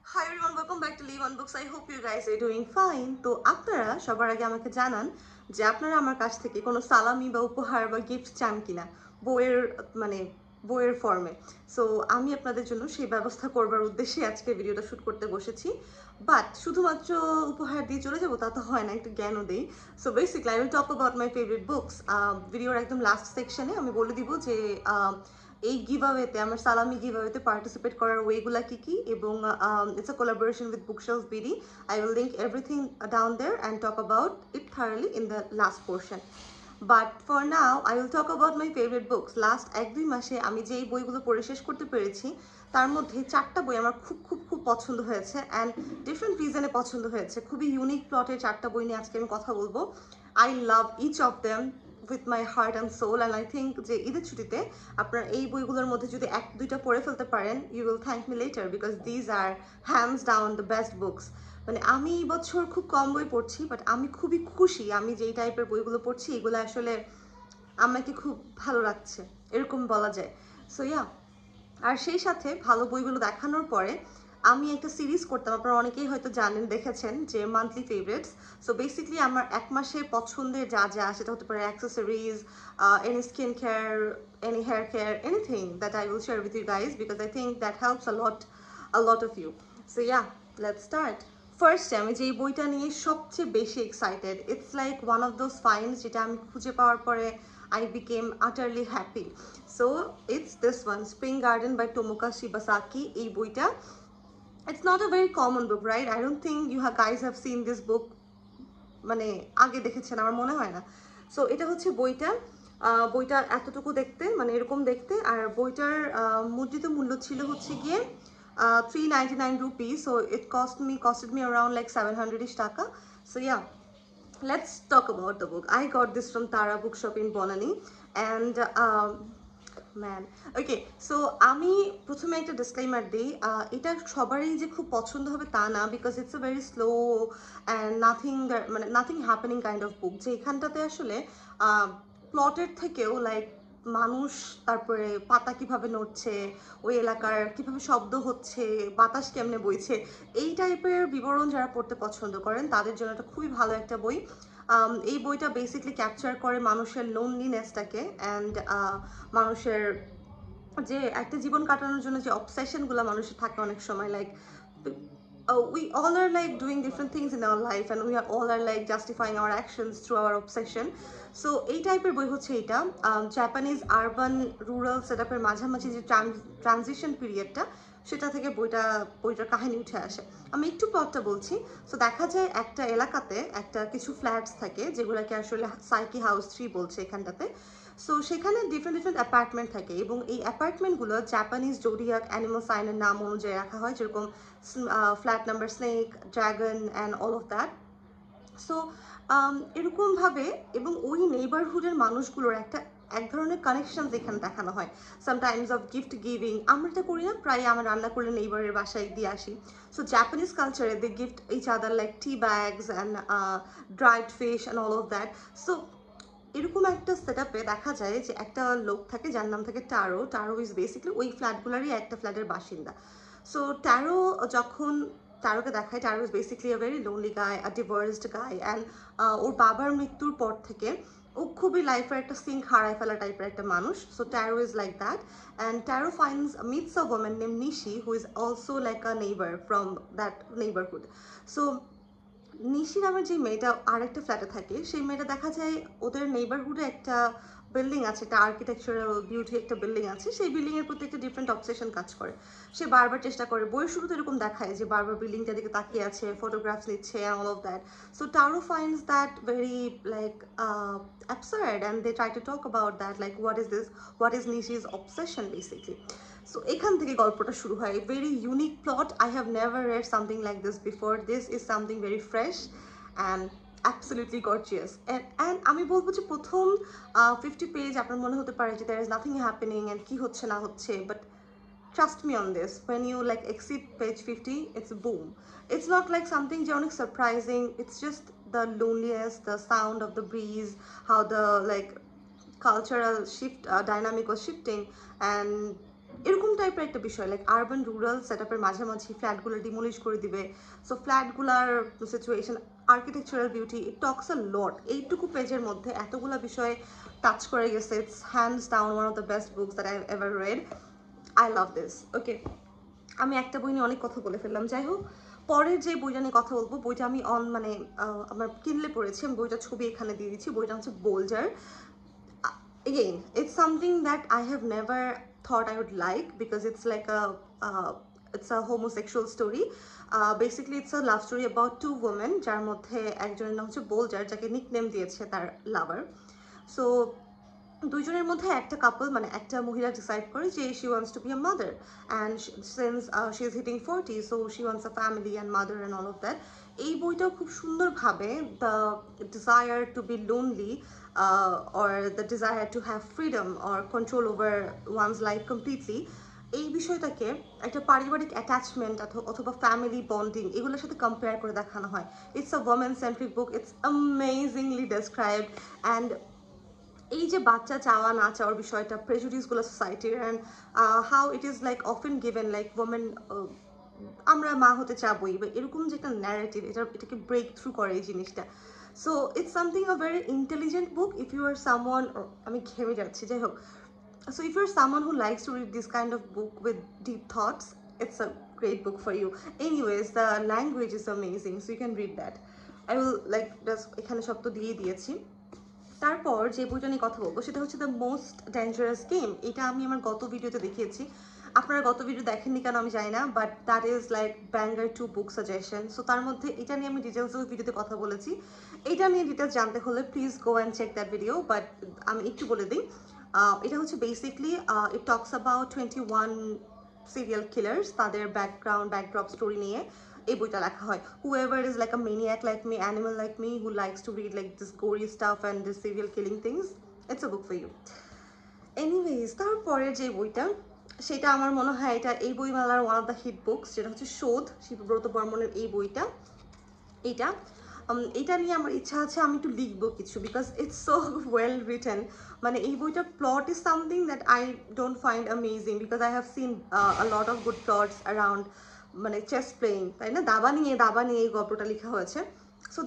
Hi everyone, welcome back to Leave on Books. I hope you guys are doing fine. তো আপনারা সবার আগে আমাকে জানান যে আপনারা আমার কাছ থেকে কোনো সালামি বা উপহার বা গিফট চান কিনা বইয়ের মানে বইয়ের ফর্মে। সো আমি আপনাদের জন্য সেই ব্যবস্থা করবার উদ্দেশ্যে আজকে ভিডিওটা শুট করতে বসেছি। বাট শুধুমাত্র উপহার দিয়ে চলে যাবো তা তো হয় না, একটু জ্ঞানও দেই। So basically I will talk about my favourite books. ভিডিওর একদম লাস্ট সেকশনে আমি বলে দিব যে এই গিভঅ্যাওয়েতে আমার সালামি গিভঅ্যাওয়েতে পার্টিসিপেট করার ওয়েগুলা কি কি এবং it's a collaboration with Bookshelf BD. I will link everything down there and talk about it thoroughly in the last portion. But for now I will talk about my favourite books. Last 1-2 মাসে আমি যেই বইগুলো পড়ে শেষ করতে পেরেছি তার মধ্যে 4টা বই আমার খুব খুব খুব পছন্দ হয়েছে অ্যান্ড ডিফারেন্ট রিজনে পছন্দ হয়েছে। খুবই ইউনিক প্লটের 4টা বই নিয়ে আজকে আমি কথা বলবো। I love each of them with my heart and soul and I think যে ঈদের ছুটিতে আপনারা এই বইগুলোর মধ্যে যদি 1-2টা পড়ে ফেলতে পারেন you will thank me later because these are hands down the best books. মানে আমি এই বছর খুব কম বই পড়ছি বাট আমি খুবই খুশি আমি যেই টাইপের বইগুলো পড়ছি এগুলো আসলে আমাকে খুব ভালো লাগছে এরকম বলা যায়। সো ইয়া, আর সেই সাথে ভালো বইগুলো দেখানোর পরে আমি একটা সিরিজ করতাম, আপনারা অনেকেই হয়তো জানেন দেখেছেন যে মান্থলি ফেভারিটস। সো বেসিক্যালি আমার 1 মাসে পছন্দের যা যা সেটা হতে পারে accessories, any skin care, any hair care, anything that I will share with you guys because I think that helps a lot of you. So yeah, let's start. ফার্স্টে আমি যেই বইটা নিয়ে সবচেয়ে বেশি excited, it's like one of those finds যেটা আমি খুঁজে পাওয়ার পরে I became utterly happy. So it's this one, Spring Garden by Tomoka Shibasaki. এই বইটা, it's not a very common book, right? I don't think you guys have seen this book, মানে আগে দেখেছেন আমার মনে হয় না। সো এটা হচ্ছে বইটা, বইটা এতটুকু দেখতে মানে এরকম দেখতে, আর বইটার মুদ্রিত মূল্য ছিল হচ্ছে গিয়ে 399 rupees. So it costed me around like 700ish টাকা. So yeah, let's talk about the book. I got this from Tara Bookshop in Bonani and man okay. So আমি প্রথমে একটা ডিসক্লেইমার দিই, এটা সবারই যে খুব পছন্দ হবে তা না because it's a very slow and nothing happening kind of book, যে এখানটাতে আসলে প্লটের থেকেও লাইক মানুষ, তারপরে পাতা কিভাবে নড়ছে, ওই এলাকার কিভাবে শব্দ হচ্ছে, বাতাস কেমনে বইছে, এই টাইপের বিবরণ যারা পড়তে পছন্দ করেন তাদের জন্য এটা খুবই ভালো একটা বই। এই বইটা বেসিকলি ক্যাপচার করে মানুষের লোনলিনেসটাকে অ্যান্ড মানুষের যে একটা জীবন কাটানোর জন্য যে অবসেশনগুলো মানুষের থাকে অনেক সময়, like we all are like doing different things in our life and we are all are like justifying our actions through our obsession. So এই টাইপের বই হচ্ছে এটা। জাপানিজ আরবান রুরাল সেটআপের মাঝামাঝি যে ট্রানজিশন পিরিয়ডটা সেটা থেকে বইটার কাহিনী উঠে আসে। আমি একটু প্লটটা বলছি। সো দেখা যায় একটা এলাকাতে একটা কিছু ফ্ল্যাটস থাকে যেগুলোকে আসলে সাইকি হাউস 3 বলছে এখানটাতে। সো সেখানে ডিফারেন্ট অ্যাপার্টমেন্ট থাকে এবং এই অ্যাপার্টমেন্টগুলো জাপানিজ জোডিয়াক অ্যানিমাল সাইনের নাম অনুযায়ী রাখা হয়, যেরকম flat number snake, dragon and all of that. So এরকমভাবে এবং ওই নেইবারহুডের মানুষগুলোর এক ধরনের কানেকশন এখানে দেখানো হয়। সামটাইমস অফ গিফট গিভিং, আমরা এটা করি না, প্রায় আমরা রান্না করলে নেইবারের বাসায় দিয়ে আসি। সো জাপানিজ কালচারে they gift each other like tea bags and dried fish and all of that. So এরকম একটা সেটআপে দেখা যায় যে একটা লোক থাকে যার নাম থাকে টারো। টারো ইজ বেসিক্যালি ওই ফ্ল্যাটগুলোরই একটা ফ্ল্যাটের বাসিন্দা। সো যখন টারোকে দেখায়, Taro is basically a very lonely guy, a divorced guy and ওর বাবার মৃত্যুর পর থেকে ও খুবই লাইফের একটা সিঙ্ক হারায় ফেলা টাইপের একটা মানুষ। So Taro is like that and Taro meets a women name Nishi who is also like a neighbour from that neighbourhood. So Nishi নামের যে মেয়েটা আরেকটা ফ্ল্যাটে থাকে, সেই মেয়েটা দেখা যায় ওদের নেইবারহুডে একটা বিল্ডিং আছে, একটা আর্কিটেকচারাল বিউটি একটা বিল্ডিং আছে, সেই বিল্ডিংয়ের প্রতি একটা ডিফারেন্ট অবসেশন কাজ করে। সে বারবার চেষ্টা করে, বইয়ের শুরুতে এরকম দেখায় যে বারবার বিল্ডিংটার দিকে তাকিয়ে আছে, ফটোগ্রাফস নিচ্ছে and all of that. So Taro finds that very like absurd and they try to talk about that like what is this, what is Nishi's obsession basically. So এখান থেকে গল্পটা শুরু হয়। Very unique plot, I have never red something like this before. This is something very fresh and absolutely gorgeous. And আমি বলবো যে প্রথম 50 page আপনার মনে হতে পারে যে there is nothing happening and কী হচ্ছে না হচ্ছে, but trust me on this, when you like exceed page 50 it's boom. It's not like something genuinely surprising, it's just the loneliness, the sound of the breeze, how the like cultural shift dynamic was shifting, and এরকম টাইপের একটা বিষয়, like urban rural set আপের মাঝামাঝি ফ্ল্যাটগুলো demolish করে দিবে। So ফ্ল্যাটগুলার situation, architectural beauty, it talks a lot. এইটুকু পেজের মধ্যে এতগুলা বিষয় টাচ করে গেছে। It's hands down one of the best books that I ever read. I love this. Okay, আমি একটা বই নিয়ে অনেক কথা বলে ফেললাম। যাই হোক, পরের যে বইটা নিয়ে কথা বলবো, বইটা আমি আমার কিনলে পড়েছি। আমি বইটার ছবি এখানে দিয়ে দিচ্ছি। বইটা হচ্ছে boulder. Again, it's something that I have never thought I would like, because it's like it's a homosexual story. Basically it's a love story about two women, যার মধ্যে একজনের নাম হচ্ছে বোল্ডার, যাকে নিকনেম দিয়েছে তার লাভার। সো দুইজনের মধ্যে একটা কাপল, মানে একটা মহিলা ডিসাইড করে যে she wants to be a mother, and since she is hitting 40, so she wants a family and mother and all of that. এই বইটাও খুব সুন্দরভাবে the desire to be lonely, or the desire to have freedom or control over one's life completely, এই বিষয়টাকে একটা পারিবারিক attachment অথবা family bonding এগুলোর সাথে কম্পেয়ার করে দেখানো হয়। It's a women centric book, it's amazingly described. And এই যে বাচ্চা চাওয়া না চাওয়ার বিষয়টা, প্রেজুডিসগুলো সোসাইটির, and how it is like often given, like women আমরা মা হতে চাবই, বা এরকম যে একটা ন্যারেটিভ, এটাকে ব্রেক থ্রু করে এই জিনিসটা। So it's something a very intelligent book if you are someone, আমি ঘেমে যাচ্ছি, যাই হোক। So if you're someone who likes to read this kind of book with deep thoughts, it's a great book for you. Anyways, the language is amazing, so you can read that. I will like just এখানে সব তো দিয়ে দিয়েছি। তারপর যে বইটা নিয়ে কথা বলবো সেটা হচ্ছে দ্য মোস্ট ডেঞ্জারাস গেম। এটা আমি আমার গত ভিডিওতে দেখিয়েছি। আপনারা গত ভিডিও দেখেননি কেন আমি জানি না, but that is like banger to book suggestion. So তার মধ্যে এটা নিয়ে আমি ডিটেলস ওই ভিডিওতে কথা বলেছি। এটা নিয়ে ডিটেলস জানতে হলে please go and check that video, but আমি একটু বলে দিই। এটা হচ্ছে basically it talks about 21 serial killers, তাদের ব্যাকড্রপ স্টোরি নিয়ে এই বইটা লেখা হয়। Whoever is like a maniac like me, animal like me, who likes to read like this gory stuff and this serial killing things, it's a book for you. Anyways, তারপরে যে বইটা, সেটা আমার মনে হয় এটা এই বইমেলার one of the hit books, যেটা হচ্ছে শোধ, শিবব্রত বর্মনের এই বইটা। এটা নিয়ে আমার ইচ্ছা আছে আমি একটু লিখবো কিছু, because it's so well written. মানে এই বইটার plot is something that I don't find amazing, because I have seen a lot of good plots around, মানে চেস প্লেয়িং, তাই না? দাবা নিয়ে এই গল্পটা লেখা হয়েছে। সো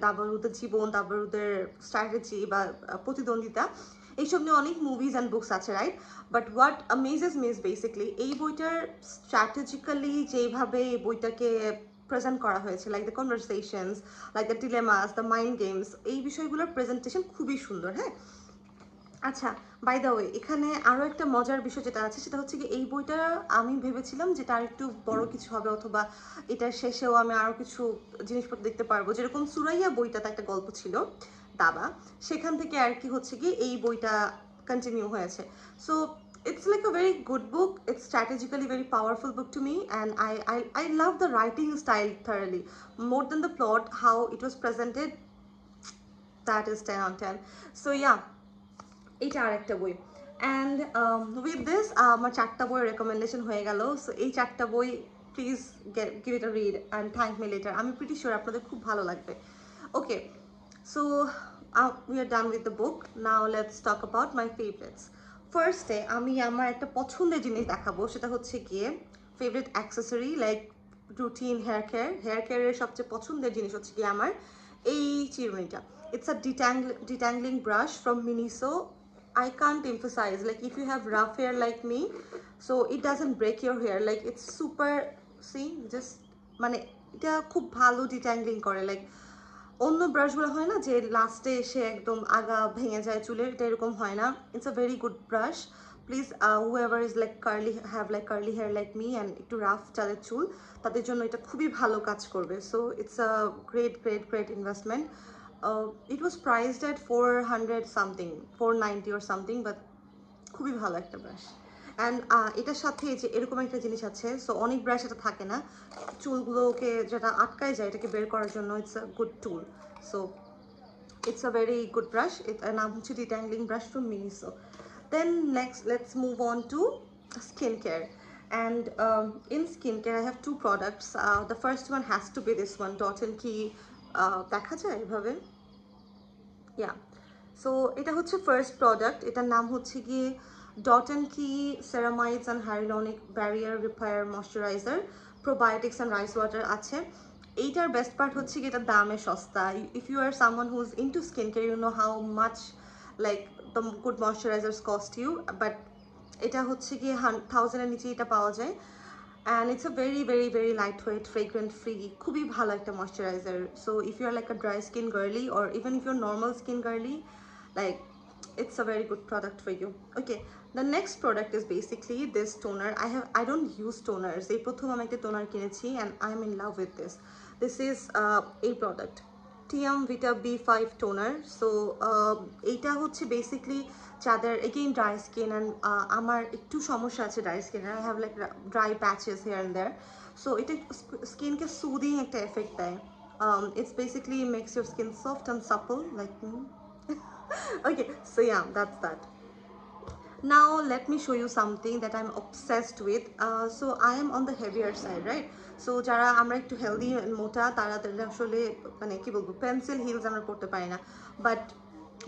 দাবারুদের জীবন, দাবারুদের স্ট্র্যাটেজি বা প্রতিদ্বন্দ্বিতা, এইসব নিয়ে অনেক মুভিজ অ্যান্ড বুকস আছে, right? But what amazes me is basically এই বইটার স্ট্র্যাটেজিক্যালি যেইভাবে এই বইটাকে প্রেজেন্ট করা হয়েছে, like the conversations, like the ডিলেমাস, the mind games, এই বিষয়গুলোর প্রেজেন্টেশন খুবই সুন্দর। হ্যাঁ, আচ্ছা, বাই দ্য ওয়ে, এখানে আরও একটা মজার বিষয় যেটা আছে সেটা হচ্ছে কি, এই বইটা আমি ভেবেছিলাম যে তার একটু বড় কিছু হবে, অথবা এটার শেষেও আমি আরও কিছু জিনিসপত্র দেখতে পারবো, যেরকম সুরাইয়া বইটাতে একটা গল্প ছিল দাবা, সেখান থেকে আর কি হচ্ছে কি এই বইটা কন্টিনিউ হয়েছে। So it's like a very good book. It's strategically very powerful book to me, and I love the writing style thoroughly. More than the plot, how it was presented, that is 10 on 10. So yeah, এটা আরেকটা বই। And with this আমার 4টা বইয়ের recommendation হয়ে গেল। So এই 4টা বই please give it a read and thank me later. আমি প্রিটি শিওর আপনাদের খুব ভালো লাগবে। Okay, so we are done with the book. Now let's talk about my favourites. ফার্স্টে আমি আমার একটা পছন্দের জিনিস দেখাবো, সেটা হচ্ছে গিয়ে favourite accessory, like routine hair কেয়ারের সবচেয়ে পছন্দের জিনিস হচ্ছে গিয়ে আমার এই চিরুনিটা। It's a detangling brush from Miniso. I can't emphasize, like if you have rough hair like me, so it doesn't break your hair, like it's super, see, just মানে এটা খুব ভালো ডিট্যাংলিং করে। লাইক অন্য ব্রাশগুলো হয় না যে লাস্টে এসে একদম আগা ভেঙে যায় চুলের, এটা এরকম হয় না। It's a very good brush. Please whoever is like curly hair like me and একটু রাফ যাদের চুল, তাদের জন্য এটা খুবই ভালো কাজ করবে। So it's a great investment. It was priced at 400 something, 490 or something, but খুবই ভালো একটা ব্রাশ। অ্যান্ড এটার সাথে যে এরকম একটা জিনিস আছে, সো অনেক ব্রাশ এটা থাকে না, চুলগুলোকে যেটা আটকায় যায় এটাকে বের করার জন্য it's a good tool. So it's a very good brush. এটার নাম হচ্ছে detangling brush from Miniso. Then next let's move on to skin care. And in skincare I have two products. The first one has to be this one, Dot & Key, দেখা যায় এভাবে, ইয়া। So এটা হচ্ছে first product, এটার নাম হচ্ছে গিয়ে Dot and Key Ceramides and Hyaluronic Barrier Repair Moisturizer, Probiotics and Rice Water আছে। এইটার বেস্ট পার্ট হচ্ছে কি এটা দামে সস্তা। If you are someone who is into skin care, you know how much like the good moisturisers cost you, but এটা হচ্ছে কি 1000-এর নিচে এটা পাওয়া যায়। And it's a very lightweight, fragrant free, খুবই ভালো একটা moisturizer. So if you're like a dry skin girly, or even if you're normal skin girly, like it's a very good product for you. Okay, the next product is basically this toner. I don't use toners. এই প্রথম আমি একটা toner কিনেছি and I'm in love with this. This is a product, Tiam Vita B5 toner. So এইটা হচ্ছে basically যাদের again dry skin, and আমার একটু সমস্যা আছে dry skin, and I have like dry patches here and there. So এটা skin কে soothing একটা effect দেয়. It's basically makes your skin soft and supple like me. Okay, so yeah, that's that. Now let me show you something that I'm obsessed with. So I am on the heavier side, right? So যারা আমরা একটু healthy and মোটা তারা আসলে মানে কি বলবো pencil heels আমরা পড়তে পারি না, but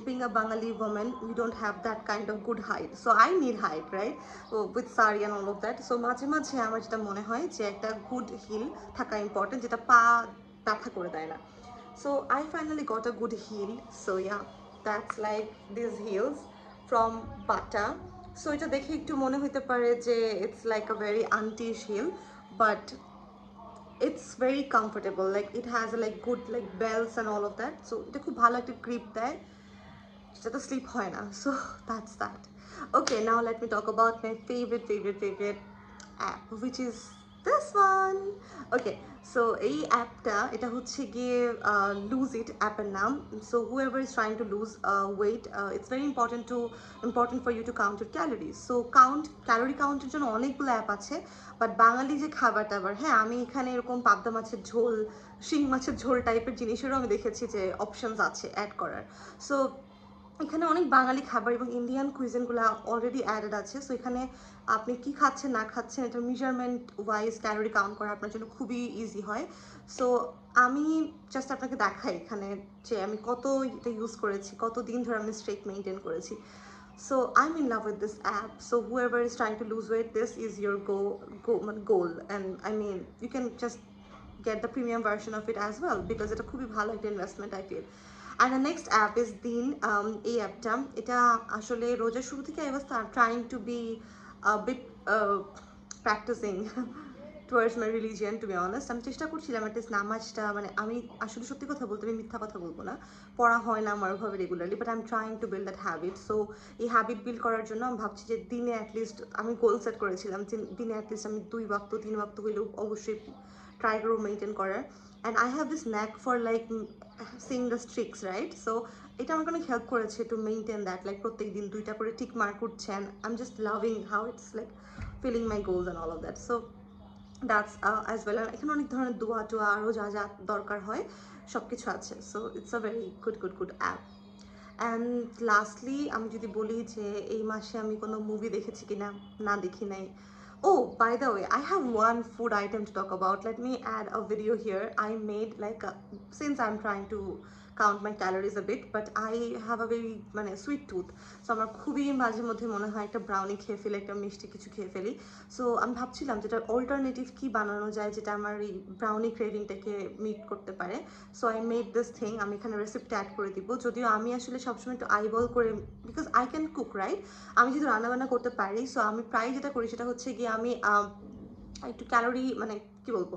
being a Bengali woman, we don't have that kind of good height, so I need height, right? So with sari and all of that, so মাঝে মাঝে আমার যেটা মনে হয় যে একটা good heel থাকা important, যেটা পা ব্যথা করে দেয় না। So I finally got a good heel. So yeah, that's like these heels from Bata. So এটা দেখে একটু মনে হতে পারে যে it's like a very auntie-ish heel, but it's very comfortable. Like it has like good like bells and all of that. So এটা খুব ভালো একটা grip দেয়, যেটা তো স্লিপ হয় না। So that's that. Okay, now let me talk about my favorite app, which is this one. Okay, so এই অ্যাপটা এটা হচ্ছে গিয়ে lose it অ্যাপের নাম। So whoever is trying to lose weight, it's very important for you to count your calories. So calorie কাউন্টের জন্য অনেকগুলো app আছে, বাট বাঙালি যে খাবার টাবার, হ্যাঁ আমি এখানে এরকম পাবদা মাছের ঝোল, শিং মাছের ঝোল টাইপের জিনিসেরও আমি দেখেছি যে অপশনস আছে অ্যাড করার। সো এখানে অনেক বাঙালি খাবার এবং ইন্ডিয়ান কুইজিনগুলো অলরেডি অ্যাডেড আছে। সো এখানে আপনি কি খাচ্ছেন না খাচ্ছেন এটা মেজারমেন্ট ওয়াইজ ক্যালোরি কাউন্ট করা আপনার জন্য খুবই ইজি হয়। সো আমি জাস্ট আপনাকে দেখাই এখানে যে আমি কত এটা ইউজ করেছি, কত দিন ধরে আমি স্ট্রেক মেনটেন করেছি। So I'm in love with this app. So whoever is trying to lose weight, this is your goal. And I mean, you can just get the premium version of it as well, because it's a খুবই ভালো একটা investment I feel. And the next app is Deen. এই অ্যাপটা এটা আসলে রোজার শুরু থেকে I was trying to be a bit practicing towards my religion, to be honest. আমি চেষ্টা করছিলাম অ্যাটলিস্ট নামাজটা, মানে আমি আসলে সত্যি কথা বলতে আমি মিথ্যা কথা বলবো না, পড়া হয় না আমার ওভাবে regularly, but I am trying to build that habit. So এই হ্যাবিট বিল্ড করার জন্য আমি ভাবছি যে দিনে অ্যাটলিস্ট আমি গোল সেট করেছিলাম যে দিনে অ্যাটলিস্ট আমি 2 ওয়াক্ত 3 ওয়াক্ত হইলেও অবশ্যই ট্রাই করবো মেনটেন করার। And I have this knack for like Singh the Strix, right? So এটা আমাকে অনেক হেল্প করেছে টু মেনটেন দ্যাট, লাইক প্রত্যেক দিন 2টা করে টিক মার্ক উঠছে, and I am just loving how it's like filling my goals and all of that. So that's as well. আর এখানে অনেক ধরনের দোয়া টোয়া আরও যা যা দরকার হয় সব কিছু আছে। So it's a very good app. And lastly আমি যদি বলি যে এই মাসে আমি কোনো মুভি দেখেছি কিনা, না দেখি নাই। Oh, by the way, I have one food item to talk about. Let me add a video here. I made like since I'm trying to count my calories a bit, but I have a very মানে sweet tooth. So আমার খুবই মাঝে মধ্যে মনে হয় একটা brownie খেয়ে ফেলি, একটা মিষ্টি কিছু খেয়ে ফেলি। সো আমি ভাবছিলাম যেটা অল্টারনেটিভ কি বানানো যায় যেটা আমার এই ব্রাউনি ক্রেভিংটাকে মিট করতে পারে। So I made this thing. আমি এখানে রেসিপিটা অ্যাড করে দিব, যদিও আমি আসলে সবসময় একটু আইবল করে, because I can cook, right? আমি যেহেতু রান্নাবান্না করতে পারি, সো আমি প্রায় যেটা করি সেটা হচ্ছে গিয়ে আমি একটু ক্যালোরি মানে কি বলবো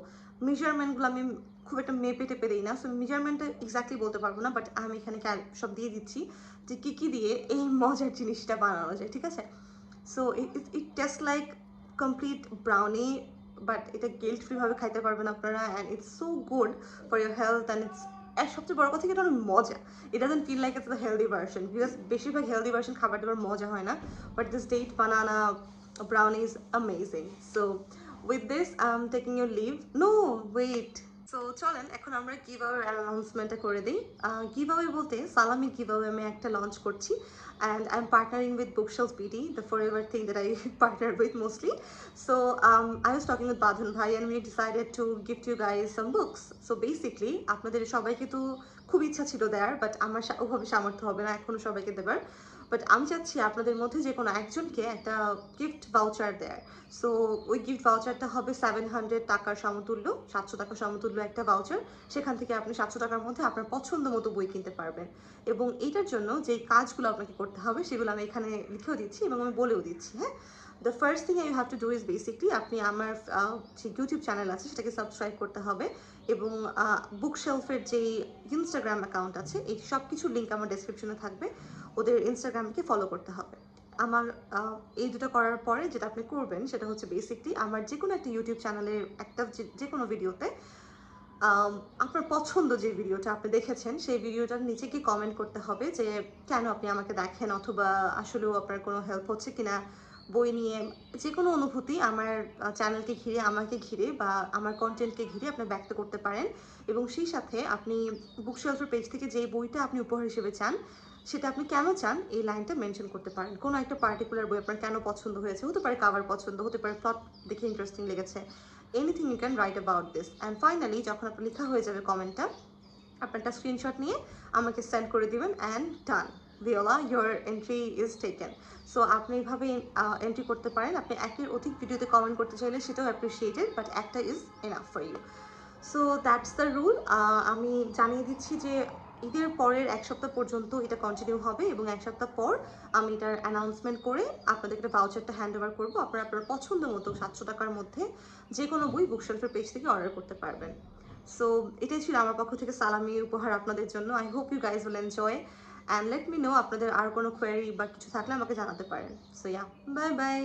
মেজারমেন্টগুলো আমি খুব একটা মেপে টেপে দিই না। সো মেজারমেন্টটা এক্স্যাক্টলি বলতে পারবো না, বাট আমি এখানে সব দিয়ে দিচ্ছি যে কী দিয়ে এই মজার জিনিসটা বানানো যায়, ঠিক আছে? So it taste like complete brownie, but এটা গিল্ট ফ্রিভাবে খাইতে পারবেন আপনারা, and it's so good for your health, and it's সবচেয়ে বড় কথা এটা অনেক মজা। It doesn't feel like it's the healthy version, because বেশিরভাগ হেলদি ভার্সন খাবার দাবার মজা হয় না, but this date banana brownie is amazing. So with this I'm taking your leave. No, wait. So চলেন এখন আমরা গিভঅ্যাওয়ে অ্যানাউন্সমেন্টটা করে দিই। গিভঅ্যাওয়ে বলতে সালামি গিভঅ্যাওয়ে আমি একটা লঞ্চ করছি, and I'm partnering with Bookshelves BD, the forever thing that I partner with mostly. So I was talking with Badhan Bhai and we decided to gift you guys some books. So basically আপনাদের সবাইকে তো খুব ইচ্ছা ছিল দেওয়ার, but আমার ওভাবে সামর্থ্য হবে না এখনো সবাইকে দেবার, বাট আমি চাচ্ছি আপনাদের মধ্যে যে কোনো একজনকে একটা গিফট ভাউচার দেয়। সো ওই গিফট ভাউচারটা হবে 700 টাকার সমতুল্য, 700 টাকার সমতুল্য একটা ভাউচার। সেখান থেকে আপনি 700 টাকার মধ্যে আপনার পছন্দ মতো বই কিনতে পারবেন। এবং এইটার জন্য যেই কাজগুলো আপনাকে করতে হবে সেগুলো আমি এখানে লিখেও দিচ্ছি এবং আমি বলেও দিচ্ছি, হ্যাঁ। The first thing you have to do is basically আপনি আমার যে ইউটিউব চ্যানেল আছে সেটাকে সাবস্ক্রাইব করতে হবে এবং বুকশেলফের যেই ইনস্টাগ্রাম অ্যাকাউন্ট আছে এই সব কিছুর লিঙ্ক আমার ডেসক্রিপশনে থাকবে, ওদের ইনস্টাগ্রামকে ফলো করতে হবে। আমার এই দুটো করার পরে যেটা আপনি করবেন সেটা হচ্ছে বেসিকলি আমার যে কোনো একটা ইউটিউব চ্যানেলের একটা যে কোনো ভিডিওতে আপনার পছন্দ যে ভিডিওটা আপনি দেখেছেন সেই ভিডিওটার নিচে কি কমেন্ট করতে হবে যে কেন আপনি আমাকে দেখেন, অথবা আসলেও আপনার কোনো হেল্প হচ্ছে কিনা বই নিয়ে, যে কোনো অনুভূতি আমার চ্যানেলকে ঘিরে, আমাকে ঘিরে বা আমার কন্টেন্টকে ঘিরে আপনি ব্যক্ত করতে পারেন। এবং সেই সাথে আপনি বুকশেলফের পেজ থেকে যে বইটা আপনি উপহার হিসেবে চান সেটা আপনি কেন চান এই লাইনটা মেনশন করতে পারেন। কোনো একটা পার্টিকুলার বই আপনার কেন পছন্দ হয়েছে, হতে পারে কাভার পছন্দ, হতে পারে প্লট দেখে ইন্টারেস্টিং লেগেছে, anything you can write about this. And finally যখন আপনার লেখা হয়ে যাবে কমেন্টটা, আপনার একটা স্ক্রিনশট নিয়ে আমাকে সেন্ড করে দিবেন and done, voila your entry is taken. So আপনি এইভাবে এন্ট্রি করতে পারেন। আপনি একের অধিক ভিডিওতে কমেন্ট করতে চাইলে সেটাও অ্যাপ্রিসিয়েটেড, বাট একটা is enough for you. So that's the rule. আমি জানিয়ে দিচ্ছি যে ঈদের পরের 1 সপ্তাহ পর্যন্ত এটা কন্টিনিউ হবে এবং 1 সপ্তাহ পর আমি এটার অ্যানাউন্সমেন্ট করে আপনাদেরকে একটা ভাউচারটা হ্যান্ড ওভার করবো। আপনারা আপনার পছন্দ মতো 700 টাকার মধ্যে যে কোনো বই বুকশেলফের পেজ থেকে অর্ডার করতে পারবেন। সো এটাই ছিল আমার পক্ষ থেকে সালামি উপহার আপনাদের জন্য। I hope you guys will enjoy and let me know আপনাদের আর কোনো কোয়েরি বা কিছু থাকলে আমাকে জানাতে পারেন। So yeah, bye bye.